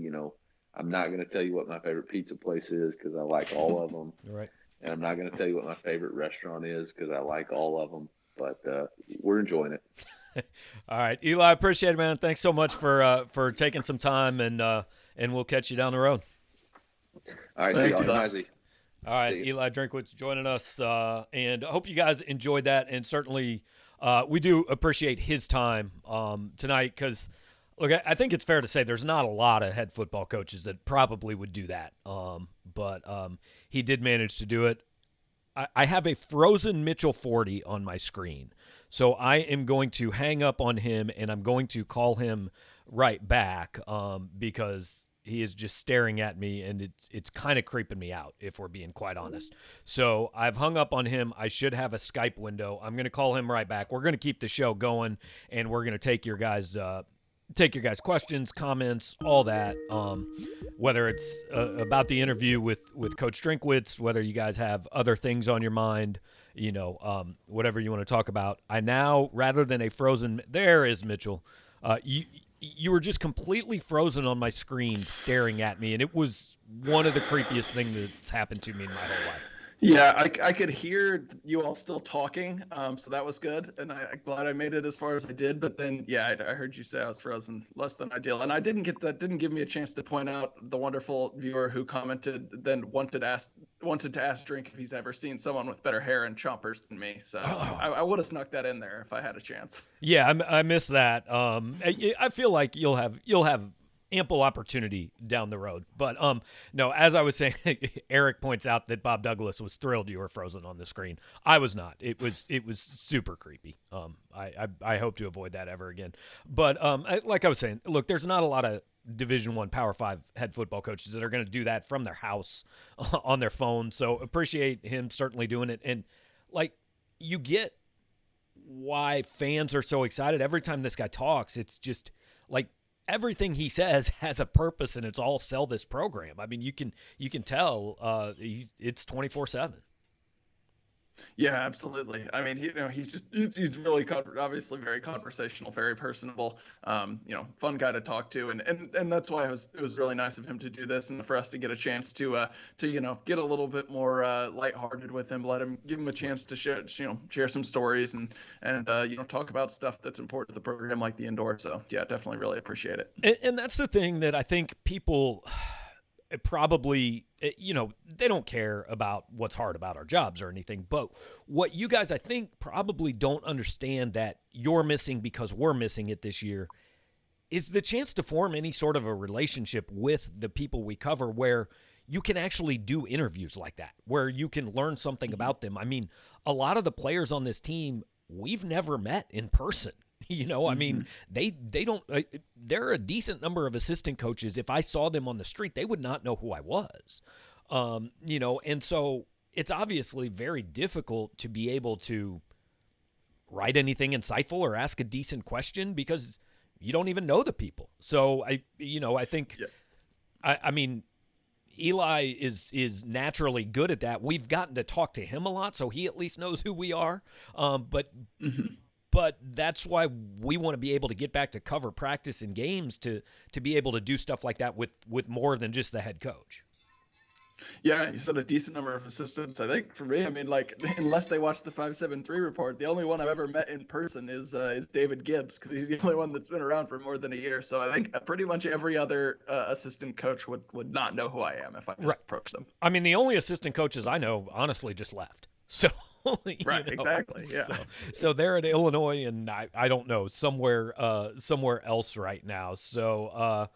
I'm not going to tell you what my favorite pizza place is, because I like all of them. Right. And I'm not going to tell you what my favorite restaurant is, because I like all of them. But we're enjoying it. All right, Eli, I appreciate it, man. Thanks so much for taking some time, and we'll catch you down the road. All right, thanks, Eli. All right, Eli Drinkwitz joining us, and I hope you guys enjoyed that. And certainly, we do appreciate his time tonight, because, look, I think it's fair to say there's not a lot of head football coaches that probably would do that, but he did manage to do it. I have a frozen Mitchell Forde on my screen, so I am going to hang up on him, and I'm going to call him right back because he is just staring at me, and it's kind of creeping me out, if we're being quite honest. So I've hung up on him. I should have a Skype window. I'm going to call him right back. We're going to keep the show going, and we're going to take your guys' questions, comments, all that, whether it's about the interview with Coach Drinkwitz, whether you guys have other things on your mind, whatever you want to talk about. I now, rather than a frozen, there is Mitchell. You were just completely frozen on my screen staring at me, and it was one of the creepiest things that's happened to me in my whole life. Yeah, I could hear you all still talking, so that was good, and I'm glad I made it as far as I did. But then, yeah, I heard you say I was frozen, less than ideal, and I didn't get that. Didn't give me a chance to point out the wonderful viewer who commented, then wanted to ask Drink if he's ever seen someone with better hair and chompers than me. So I would have snuck that in there if I had a chance. Yeah, I missed that. I feel like you'll have ample opportunity down the road. But no, as I was saying, Eric points out that Bob Douglas was thrilled you were frozen on the screen. I was not. It was super creepy. I hope to avoid that ever again. But like I was saying, look, there's not a lot of Division I Power 5 head football coaches that are going to do that from their house on their phone. So appreciate him certainly doing it. And like, you get why fans are so excited every time this guy talks. It's just like everything he says has a purpose, and it's all sell this program. I mean, you can tell it's 24/7. Yeah, absolutely. I mean, he's really obviously very conversational, very personable, fun guy to talk to, and that's why it was really nice of him to do this and for us to get a chance to get a little bit more lighthearted with him, give him a chance to share some stories and talk about stuff that's important to the program like the indoor. So yeah, definitely really appreciate it. And that's the thing that I think people probably, they don't care about what's hard about our jobs or anything. But what you guys, I think, probably don't understand that you're missing because we're missing it this year is the chance to form any sort of a relationship with the people we cover where you can actually do interviews like that, where you can learn something about them. I mean, a lot of the players on this team, we've never met in person. I mean, they don't, there are a decent number of assistant coaches. If I saw them on the street, they would not know who I was, and so it's obviously very difficult to be able to write anything insightful or ask a decent question because you don't even know the people. So I think, yeah. I mean, Eli is naturally good at that. We've gotten to talk to him a lot, so he at least knows who we are. But that's why we want to be able to get back to cover practice and games to be able to do stuff like that with more than just the head coach. Yeah, you said a decent number of assistants. I think for me, I mean, like, unless they watch the 573 report, the only one I've ever met in person is David Gibbs, because he's the only one that's been around for more than a year. So I think pretty much every other assistant coach would not know who I am if I just approached them. I mean, the only assistant coaches I know, honestly, just left. So right, exactly. Yeah. So they're in Illinois, and I don't know, somewhere else right now. So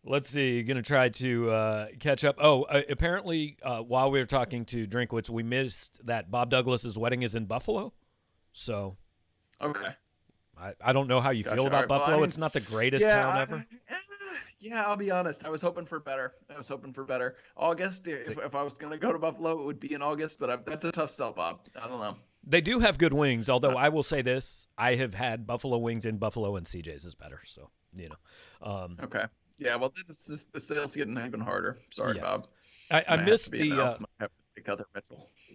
let's see. Going to try to catch up. Apparently, while we were talking to Drinkwitz, we missed that Bob Douglas's wedding is in Buffalo. So okay. I don't know how you feel about Buffalo. Well, I mean, it's not the greatest town ever. Yeah, I'll be honest. I was hoping for better. August, if I was going to go to Buffalo, it would be in August, but that's a tough sell, Bob. I don't know. They do have good wings, although I will say this. I have had Buffalo wings in Buffalo, and CJ's is better. So, Okay. Yeah, well, the sales getting even harder. Sorry, Bob. I missed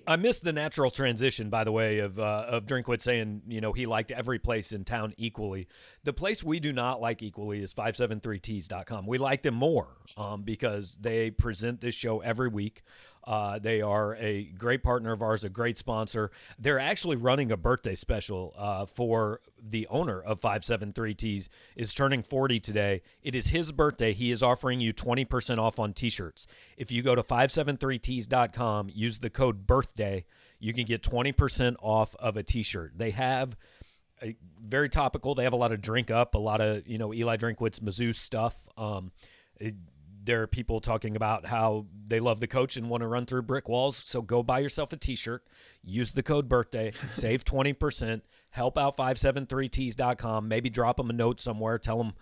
I missed the natural transition, by the way, of Drinkwitz saying, he liked every place in town equally. The place we do not like equally is 573tees.com. We like them more because they present this show every week. They are a great partner of ours, a great sponsor. They're actually running a birthday special for the owner of 573tees is turning 40 today. It is his birthday. He is offering you 20% off on t-shirts. If you go to 573tees.com, use the code birthday, you can get 20% off of a t-shirt. They have very topical. They have a lot of drink up, a lot of, Eli Drinkwitz, Mizzou stuff. There are people talking about how they love the coach and want to run through brick walls. So go buy yourself a t-shirt, use the code birthday, save 20%, help out 573tees.com, maybe drop them a note somewhere, tell them,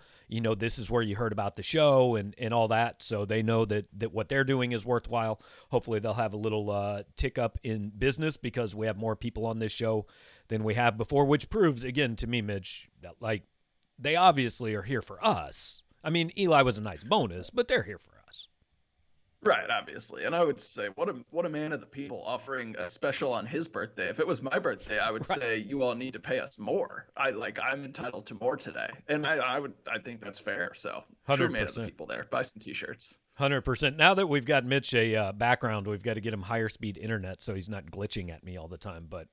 this is where you heard about the show and all that. So they know that what they're doing is worthwhile. Hopefully they'll have a little tick up in business because we have more people on this show than we have before, which proves again to me, Mitch, that they obviously are here for us. I mean, Eli was a nice bonus, but they're here for us. Right, obviously. And I would say, what a man of the people offering a special on his birthday. If it was my birthday, I would say you all need to pay us more. I'm entitled to more today. And I think that's fair. So 100%. True man of the people there. Buy some t-shirts. 100%. Now that we've got Mitch a background, we've got to get him higher speed internet so he's not glitching at me all the time. But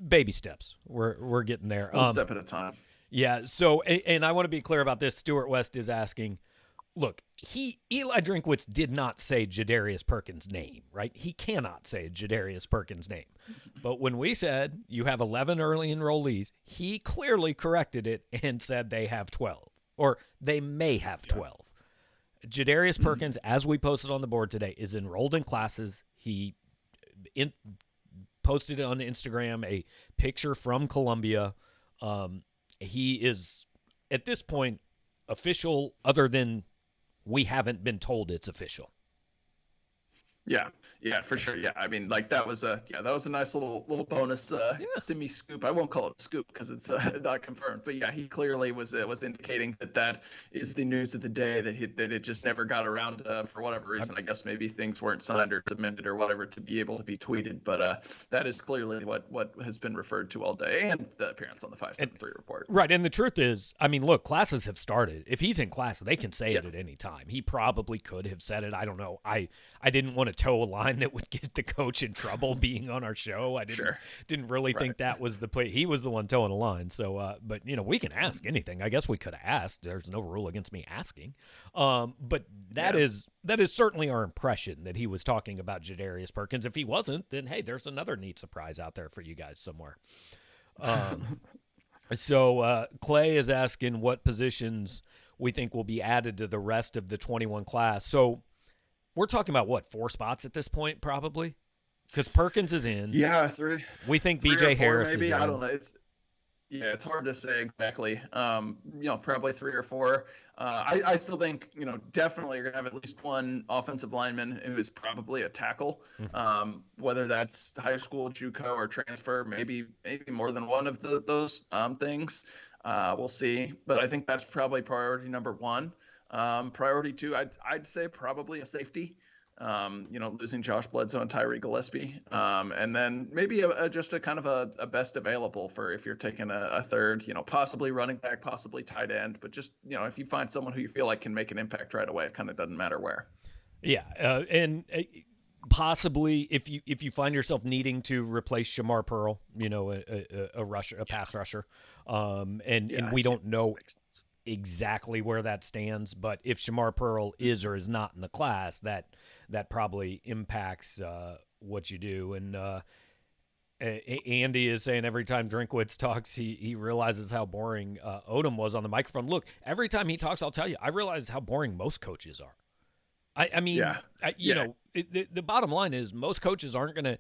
baby steps. We're getting there. One step at a time. Yeah. So, and I want to be clear about this. Stuart West is asking. Look, Eli Drinkwitz did not say Jadarius Perkins' name, right? He cannot say Jadarius Perkins' name. But when we said you have 11 early enrollees, he clearly corrected it and said they have 12, or they may have 12. Jadarius Perkins, as we posted on the board today, is enrolled in classes. He posted on Instagram a picture from Columbia. He is, at this point, official other than we haven't been told it's official. Yeah, for sure. Yeah, I mean, like that was a nice little bonus semi scoop. I won't call it a scoop because it's not confirmed. But yeah, he clearly was indicating that is the news of the day, that it just never got around for whatever reason. I guess maybe things weren't signed or submitted or whatever to be able to be tweeted. But that is clearly what has been referred to all day, and the appearance on the 573 report. Right, and the truth is, I mean, look, classes have started. If he's in class, they can say it at any time. He probably could have said it. I don't know. I didn't want to toe a line that would get the coach in trouble being on our show. I didn't really think that was the play. He was the one towing the line. So, but we can ask anything. I guess we could have asked. There's no rule against me asking. But that is certainly our impression that he was talking about Jadarius Perkins. If he wasn't, then hey, there's another neat surprise out there for you guys somewhere. So Clay is asking what positions we think will be added to the rest of the 21 class. So we're talking about, what, 4 spots at this point, probably? Because Perkins is in. Yeah, 3. We think B.J. Harris maybe. is in. I don't know. It's hard to say exactly. Probably 3 or 4. I still think, definitely you're going to have at least one offensive lineman who is probably a tackle, whether that's high school, JUCO, or transfer, maybe more than one of those things. We'll see. But I think that's probably priority number 1. Priority 2, I'd say probably a safety. Losing Josh Bledsoe and Tyree Gillespie, and then maybe just a kind of a best available for if you're taking a third, possibly running back, possibly tight end, but just if you find someone who you feel like can make an impact right away, it kind of doesn't matter where. Yeah, and possibly if you find yourself needing to replace Shamar Pearl, a rusher, a pass rusher, and we don't know exactly where that stands, but if Shamar Pearl is or is not in the class, that probably impacts what you do. And Andy is saying every time Drinkwitz talks, he realizes how boring Odom was on the microphone. Look, every time he talks, I'll tell you, I realize how boring most coaches are. The bottom line is most coaches aren't going to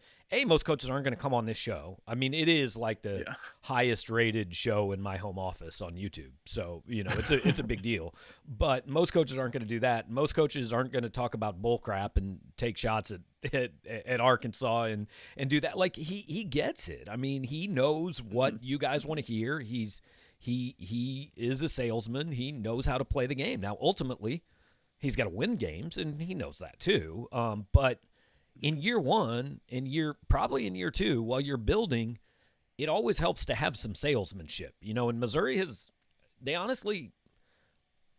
come on this show. I mean, it is like the highest rated show in my home office on YouTube. So, it's a big deal, but most coaches aren't going to do that. Most coaches aren't going to talk about bull crap and take shots at Arkansas and do that. Like he gets it. I mean, he knows what you guys want to hear. He is a salesman. He knows how to play the game. Now, ultimately, he's got to win games, and he knows that too. But in year 1, probably in year 2, while you're building, it always helps to have some salesmanship. And Missouri they honestly,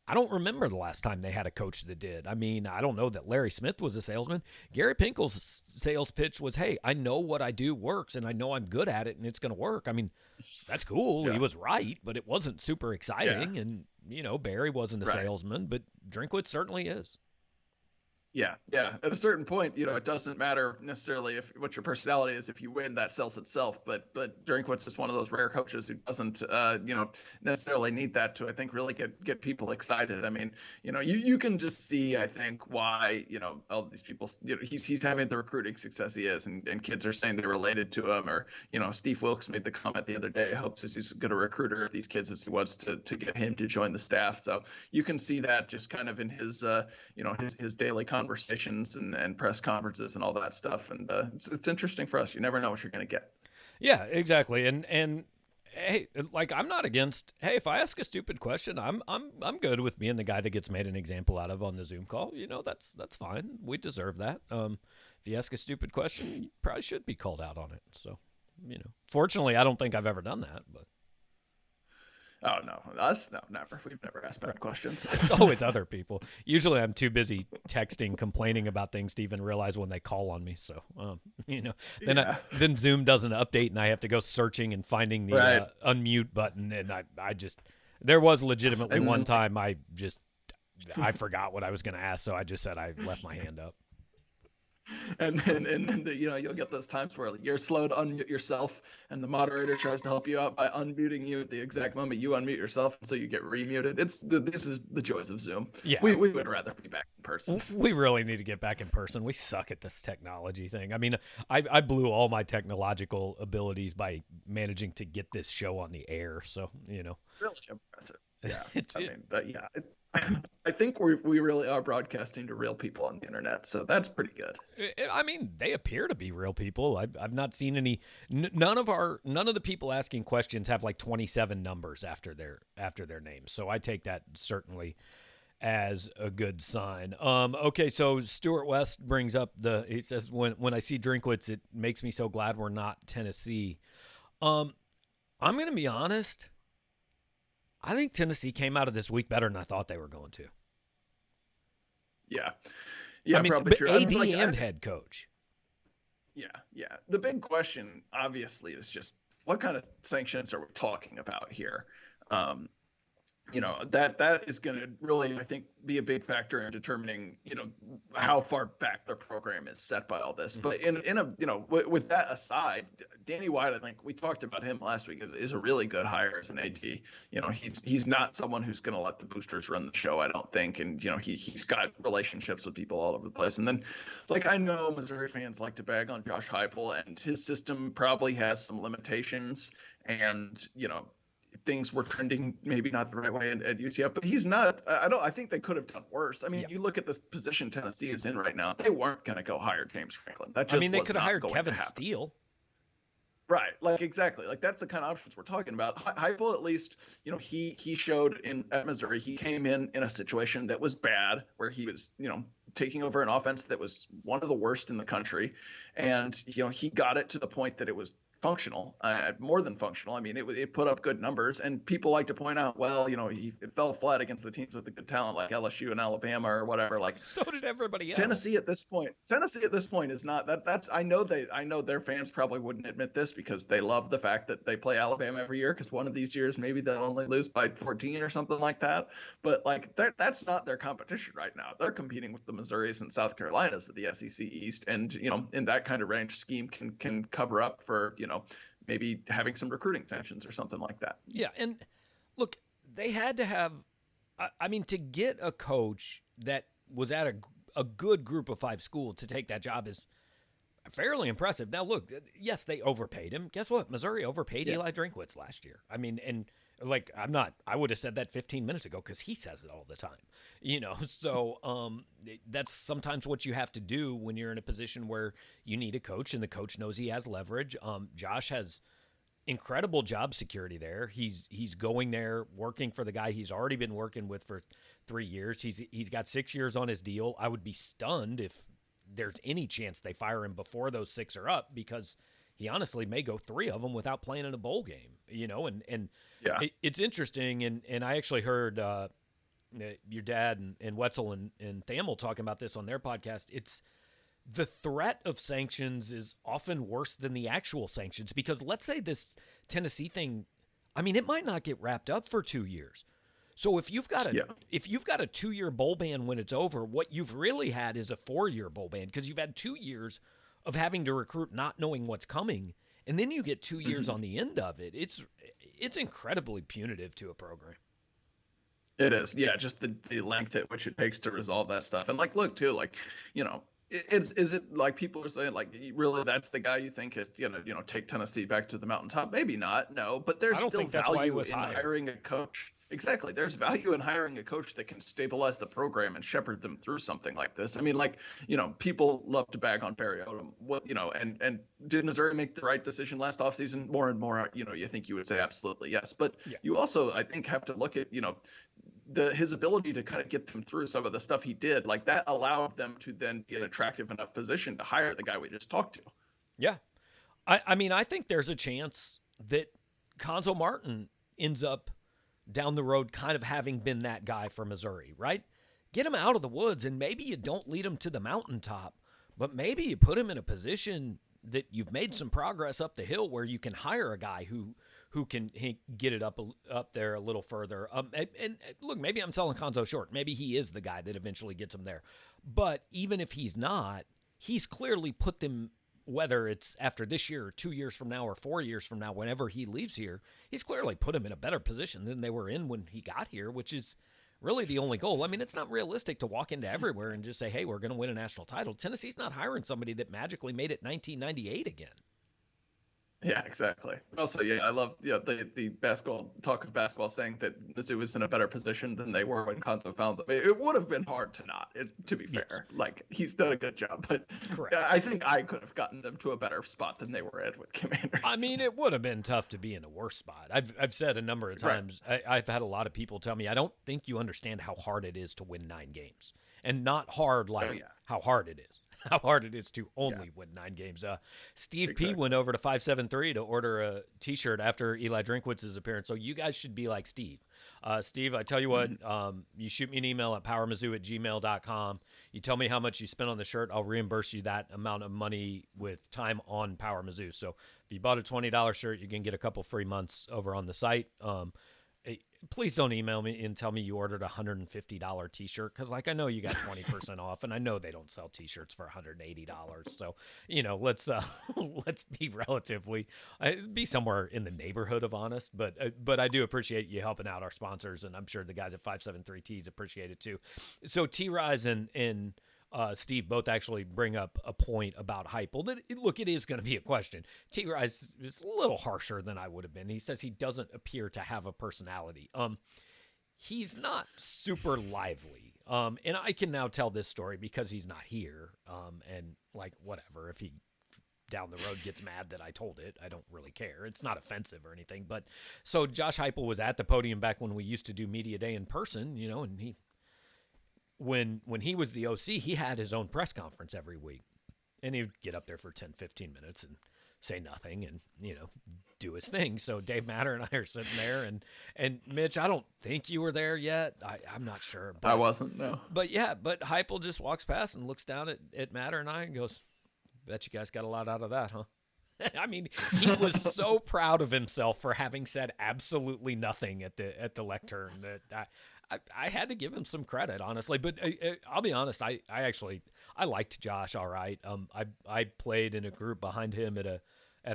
I don't remember the last time they had a coach that did. I mean, I don't know that Larry Smith was a salesman. Gary Pinkel's sales pitch was, hey, I know what I do works, and I know I'm good at it, and it's going to work. I mean, that's cool. Yeah. He was right, but it wasn't super exciting. Yeah. And, Barry wasn't a salesman, but Drinkwitz certainly is. Yeah. At a certain point, it doesn't matter necessarily what your personality is. If you win, that sells itself. But Drinkwitz is one of those rare coaches who doesn't, necessarily need that to, I think, really get people excited. I mean, you can just see, I think, why, all these people, he's having the recruiting success he is, and kids are saying they're related to him. Or, Steve Wilkes made the comment the other day, hopes he's as good a recruiter of these kids as he was to get him to join the staff. So you can see that just kind of in his, his daily conversations and press conferences and all that stuff, and it's interesting for us. You never know what you're going to get. Yeah, exactly. And hey, like, I'm not against. Hey, if I ask a stupid question, I'm good with being the guy that gets made an example out of on the Zoom call. That's fine. We deserve that. If you ask a stupid question, you probably should be called out on it. So, fortunately, I don't think I've ever done that, but. Oh no, us? No, never. We've never asked bad questions. It's always other people. Usually I'm too busy texting, complaining about things to even realize when they call on me. So, then Yeah. then Zoom doesn't update and I have to go searching and finding the Right. unmute button. And I just, there was legitimately And one then, time I forgot what I was going to ask. So I just said I left my hand up. and then you'll get those times where you're slow to unmute yourself, and the moderator tries to help you out by unmuting you at the exact moment you unmute yourself, and so you get remuted. This is the joys of Zoom. Yeah. We would rather be back in person. We really need to get back in person. We suck at this technology thing. I mean, I blew all my technological abilities by managing to get this show on the air. So, Really impressive. Yeah. I think we really are broadcasting to real people on the internet, so that's pretty good. I mean, they appear to be real people. I've not seen any. None of the people asking questions have like 27 numbers after their names. So I take that certainly as a good sign. Okay, so Stuart West brings up he says when I see Drinkwitz, it makes me so glad we're not Tennessee. I'm gonna be honest. I think Tennessee came out of this week better than I thought they were going to. Yeah, I mean, probably true. AD and head coach. Yeah. The big question, obviously, is just what kind of sanctions are we talking about here? That is going to really, I think, be a big factor in determining, how far back their program is set by all this. Mm-hmm. But with that aside, Danny White, I think we talked about him last week, is a really good hire as an AD. He's not someone who's going to let the boosters run the show, I don't think. And, he's got relationships with people all over the place. And then, I know Missouri fans like to bag on Josh Heupel, and his system probably has some limitations. And, things were trending maybe not the right way at UCF, but he's not. I think they could have done worse. I mean, You look at this position Tennessee is in right now. They weren't going to go hire James Franklin. That just they could have hired Kevin Steele. Right, exactly. That's the kind of options we're talking about. Heupel, at least, he showed at Missouri, he came in a situation that was bad, where he was, taking over an offense that was one of the worst in the country, and he got it to the point that it was functional, more than functional. I mean, it put up good numbers, and people like to point out, well, it fell flat against the teams with the good talent like LSU and Alabama or whatever. So did everybody else. Tennessee at this point is not that. That's I know their fans probably wouldn't admit this because they love the fact that they play Alabama every year, because one of these years maybe they'll only lose by 14 or something like that. But that's not their competition right now. They're competing with the Missouris and South Carolinas of the SEC East, and in that kind of range, scheme can cover up for maybe having some recruiting sanctions or something like that. Yeah, and look, they had to have. I mean, to get a coach that was at a good Group of 5 school to take that job is fairly impressive. Now, look, yes, they overpaid him. Guess what? Missouri overpaid Eli Drinkwitz last year. I mean, and I would have said that 15 minutes ago because he says it all the time, so that's sometimes what you have to do when you're in a position where you need a coach and the coach knows he has leverage. Josh has incredible job security there. He's going there working for the guy he's already been working with for 3 years. He's got 6 years on his deal. I would be stunned if there's any chance they fire him before those 6 are up, because he honestly may go 3 of them without playing in a bowl game, and it's interesting. And I actually heard your dad and Wetzel and Thamel talking about this on their podcast. It's the threat of sanctions is often worse than the actual sanctions, because let's say this Tennessee thing, I mean, it might not get wrapped up for 2 years. So if you've got a 2-year bowl ban when it's over, what you've really had is a 4-year bowl ban, because you've had 2 years of having to recruit not knowing what's coming, and then you get 2 years on the end of it. It's incredibly punitive to a program. It is, yeah, just the length at which it takes to resolve that stuff. And look too, is it like people are saying, really that's the guy you think is take Tennessee back to the mountaintop? Maybe not, no, but there's still value in hiring a coach. Exactly. There's value in hiring a coach that can stabilize the program and shepherd them through something like this. I mean, people love to bag on Barry Odom. And did Missouri make the right decision last offseason? More and more, you think you would say absolutely yes. But you also, I think, have to look at, his ability to kind of get them through some of the stuff he did. That allowed them to then be an attractive enough position to hire the guy we just talked to. Yeah. I mean, I think there's a chance that Conzo Martin ends up down the road kind of having been that guy for Missouri, right? Get him out of the woods, and maybe you don't lead him to the mountaintop, but maybe you put him in a position that you've made some progress up the hill where you can hire a guy who can get it up there a little further. And look, maybe I'm selling Konzo short. Maybe he is the guy that eventually gets him there. But even if he's not, he's clearly put them, whether it's after this year or 2 years from now or 4 years from now, whenever he leaves here, he's clearly put them in a better position than they were in when he got here, which is really the only goal. I mean, it's not realistic to walk into everywhere and just say, hey, we're going to win a national title. Tennessee's not hiring somebody that magically made it 1998 again. Yeah, exactly. Also, yeah, I love the basketball talk of basketball saying that Mizzou was in a better position than they were when Konzo found them. It would have been hard to not, to be fair. Like, he's done a good job, but correct. I think I could have gotten them to a better spot than they were at with Commanders. I mean, it would have been tough to be in a worse spot. I've said a number of times, right. I've had a lot of people tell me, I don't think you understand how hard it is to win 9 games. And not hard like how hard it is. How hard it is to only win 9 games. Steve P went over to 573 to order a T-shirt after Eli Drinkwitz's appearance. So you guys should be like Steve. Steve, I tell you what, you shoot me an email at powermizzou@gmail.com. You tell me how much you spent on the shirt. I'll reimburse you that amount of money with time on Power Mizzou. So if you bought a $20 shirt, you can get a couple free months over on the site. Please don't email me and tell me you ordered a $150 T-shirt, because I know you got 20% off, and I know they don't sell T-shirts for $180. So let's be relatively be somewhere in the neighborhood of honest. But I do appreciate you helping out our sponsors, and I'm sure the guys at 573 Tees appreciate it too. So T-Rise and Steve both actually bring up a point about Heupel. Look, it is going to be a question. T-Rise is a little harsher than I would have been. He says he doesn't appear to have a personality. He's not super lively. And I can now tell this story because he's not here. And whatever, if he down the road gets mad that I told it, I don't really care. It's not offensive or anything. But so Josh Heupel was at the podium back when we used to do media day in person, and he, when he was the OC, he had his own press conference every week, and he'd get up there for 10, 15 minutes and say nothing and, do his thing. So Dave Matter and I are sitting there, and Mitch, I don't think you were there yet. I'm not sure. But, I wasn't, no. But Heupel just walks past and looks down at Matter and I and goes, bet you guys got a lot out of that, huh? I mean, he was so proud of himself for having said absolutely nothing at the lectern that I had to give him some credit, honestly. But I'll be honest, I liked Josh all right. I played in a group behind him at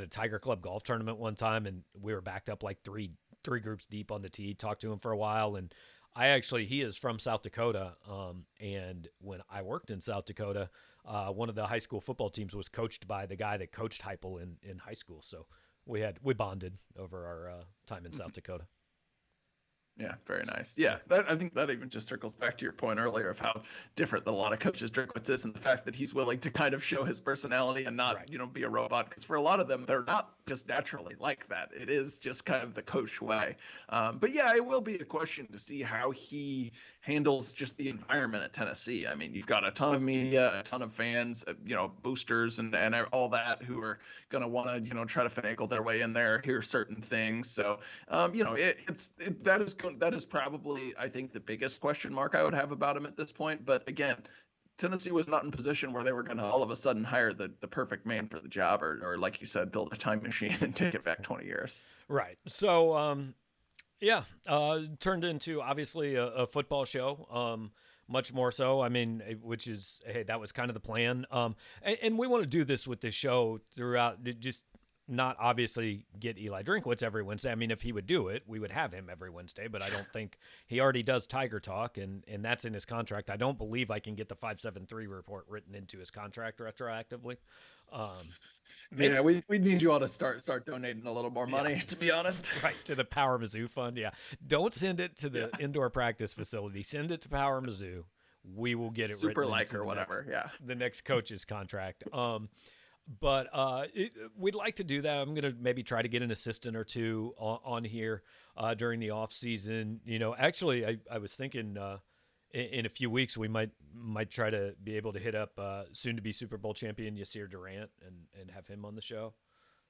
a Tiger Club golf tournament one time, and we were backed up like three groups deep on the tee. Talked to him for a while, and he is from South Dakota. And when I worked in South Dakota, one of the high school football teams was coached by the guy that coached Heupel in high school. So we bonded over our time in South Dakota. Yeah, very nice. Yeah, I think that even just circles back to your point earlier of how different a lot of coaches Drinkwitz is, and the fact that he's willing to kind of show his personality and not, be a robot. Because for a lot of them, they're not just naturally like that. It is just kind of the coach way. But yeah, it will be a question to see how he handles just the environment at Tennessee. I mean, you've got a ton of media, a ton of fans, boosters and all that who are going to want to, try to finagle their way in there, hear certain things. So, that is probably, I think, the biggest question mark I would have about him at this point. But again, Tennessee was not in position where they were going to all of a sudden hire the perfect man for the job or like you said, build a time machine and take it back 20 years. Right. So, turned into obviously a football show, much more so. I mean, which is, hey, that was kind of the plan. And we want to do this with this show throughout, just not obviously get Eli Drinkwitz every Wednesday. I mean, if he would do it, we would have him every Wednesday, but I don't think he already does Tiger Talk, and that's in his contract. I don't believe I can get the 573 report written into his contract retroactively. Yeah, we need you all to start donating a little more money, to be honest. Right, to the Power Mizzou Fund, yeah. Don't send it to the indoor practice facility. Send it to Power Mizzou. We will get it Super written like into or whatever, the next coach's contract. But we'd like to do that. I'm going to maybe try to get an assistant or two on here during the off season. Actually, I was thinking in a few weeks we might try to be able to hit up soon to be Super Bowl champion Yasir Durant and have him on the show.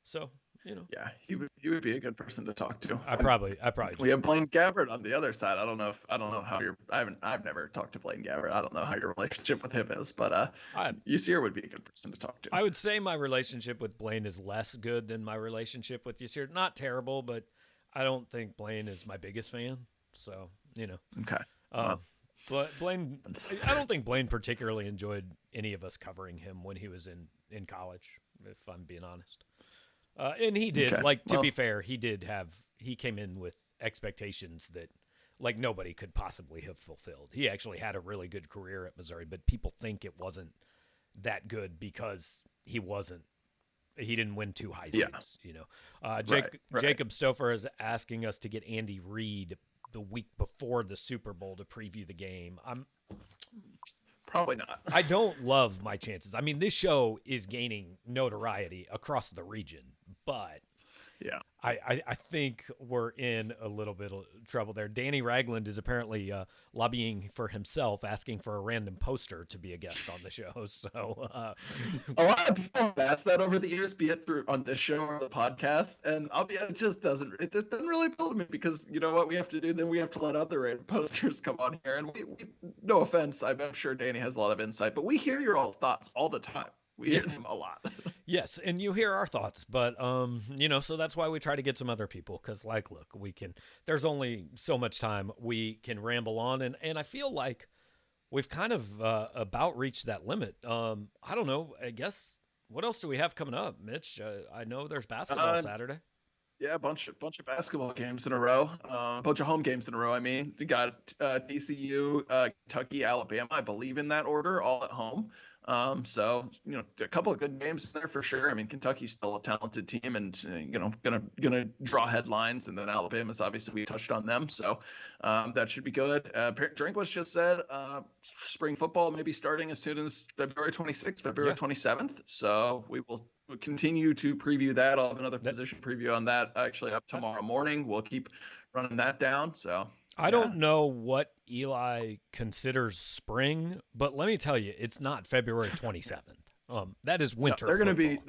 So Yeah, he would be a good person to talk to. I probably We have Blaine Gabbert on the other side. I don't know how I've never talked to Blaine Gabbert. I don't know how your relationship with him is, but Yasir would be a good person to talk to. I would say my relationship with Blaine is less good than my relationship with Yasir. Not terrible, but I don't think Blaine is my biggest fan. So, Okay. But Blaine, I don't think Blaine particularly enjoyed any of us covering him when he was in college, if I'm being honest. And he did, Okay. to be fair, he came in with expectations that like nobody could possibly have fulfilled. He actually had a really good career at Missouri, but people think it wasn't that good because he didn't win 2 Heisman's, Right. Jacob Stouffer is asking us to get Andy Reid the week before the Super Bowl to preview the game. Probably not. I don't love my chances. I mean, this show is gaining notoriety across the region, but Yeah. I think we're in a little bit of trouble there. Danny Ragland is apparently lobbying for himself, asking for a random poster to be a guest on the show. So a lot of people have asked that over the years, be it through on this show or the podcast, and it just doesn't really appeal to me because you know what we have to do? Then we have to let other random posters come on here, and we no offense, I'm sure Danny has a lot of insight, but we hear your all thoughts all the time. We hear them a lot. Yes, and you hear our thoughts, but so that's why we try to get some other people because, look, there's only so much time we can ramble on, and I feel like we've kind of about reached that limit. I don't know. I guess what else do we have coming up, Mitch? I know there's basketball Saturday. Yeah, a bunch of basketball games in a row, a bunch of home games in a row. I mean, we got TCU, Kentucky, Alabama, I believe in that order, all at home. So a couple of good games in there for sure. I mean, Kentucky's still a talented team, and gonna draw headlines. And then Alabama's obviously we touched on them, so that should be good. Drinkwitz just said spring football may be starting as soon as February 26th, February 27th. So we'll continue to preview that. I'll have another position preview on that actually up tomorrow morning. We'll keep running that down. So. I don't know what Eli considers spring, but let me tell you, it's not February 27th. That is winter. They're going to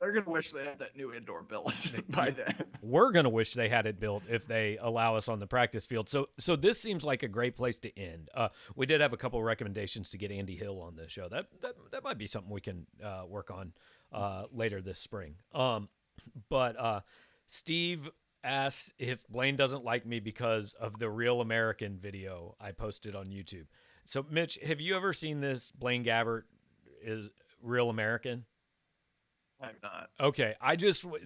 they're going to wish they had that new indoor built by then. We're going to wish they had it built if they allow us on the practice field. So this seems like a great place to end. We did have a couple of recommendations to get Andy Hill on the show. That might be something we can work on later this spring. But Steve asks if Blaine doesn't like me because of the Real American video I posted on YouTube. So, Mitch, have you ever seen this Blaine Gabbert is Real American? I'm not. Okay,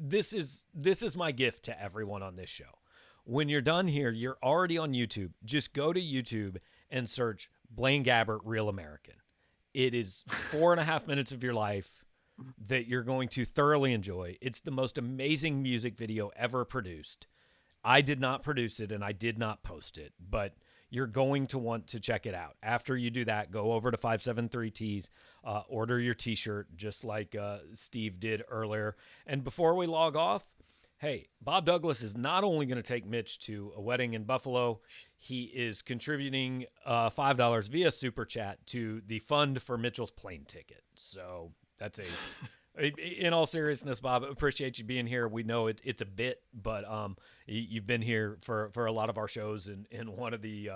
this is my gift to everyone on this show. When you're done here, you're already on YouTube. Just go to YouTube and search Blaine Gabbert Real American. It is 4.5 minutes of your life that you're going to thoroughly enjoy. It's the most amazing music video ever produced. I did not produce it and I did not post it, but you're going to want to check it out. After you do that, go over to 573Ts, order your t-shirt just like Steve did earlier. And before we log off, hey, Bob Douglas is not only going to take Mitch to a wedding in Buffalo, he is contributing $5 via Super Chat to the fund for Mitchell's plane ticket. So that's in all seriousness, Bob, appreciate you being here. We know it's a bit, but you've been here for a lot of our shows and one of the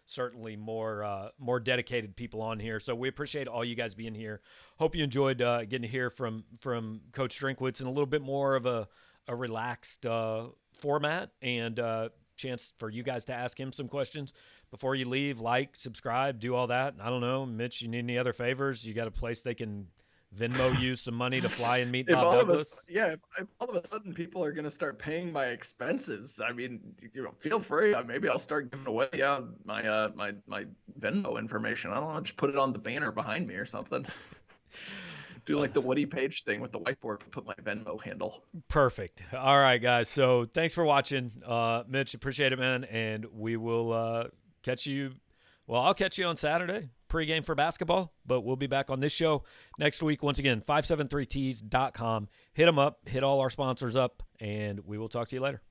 certainly more dedicated people on here. So we appreciate all you guys being here. Hope you enjoyed getting to hear from Coach Drinkwitz in a little bit more of a relaxed format and chance for you guys to ask him some questions before you leave. Like, subscribe, do all that. I don't know, Mitch, you need any other favors? You got a place they can Venmo you some money to fly and meet Bob Douglas? If all of a sudden people are going to start paying my expenses, I mean, feel free. Maybe I'll start giving away my Venmo information. I don't know, just put it on the banner behind me or something. Do like the Woody Page thing with the whiteboard, put my Venmo handle. Perfect. All right, guys. So thanks for watching. Mitch, appreciate it, man. And we will catch you. Well, I'll catch you on Saturday, pregame for basketball, but we'll be back on this show next week. Once again, 573tees.com. Hit them up, hit all our sponsors up, and we will talk to you later.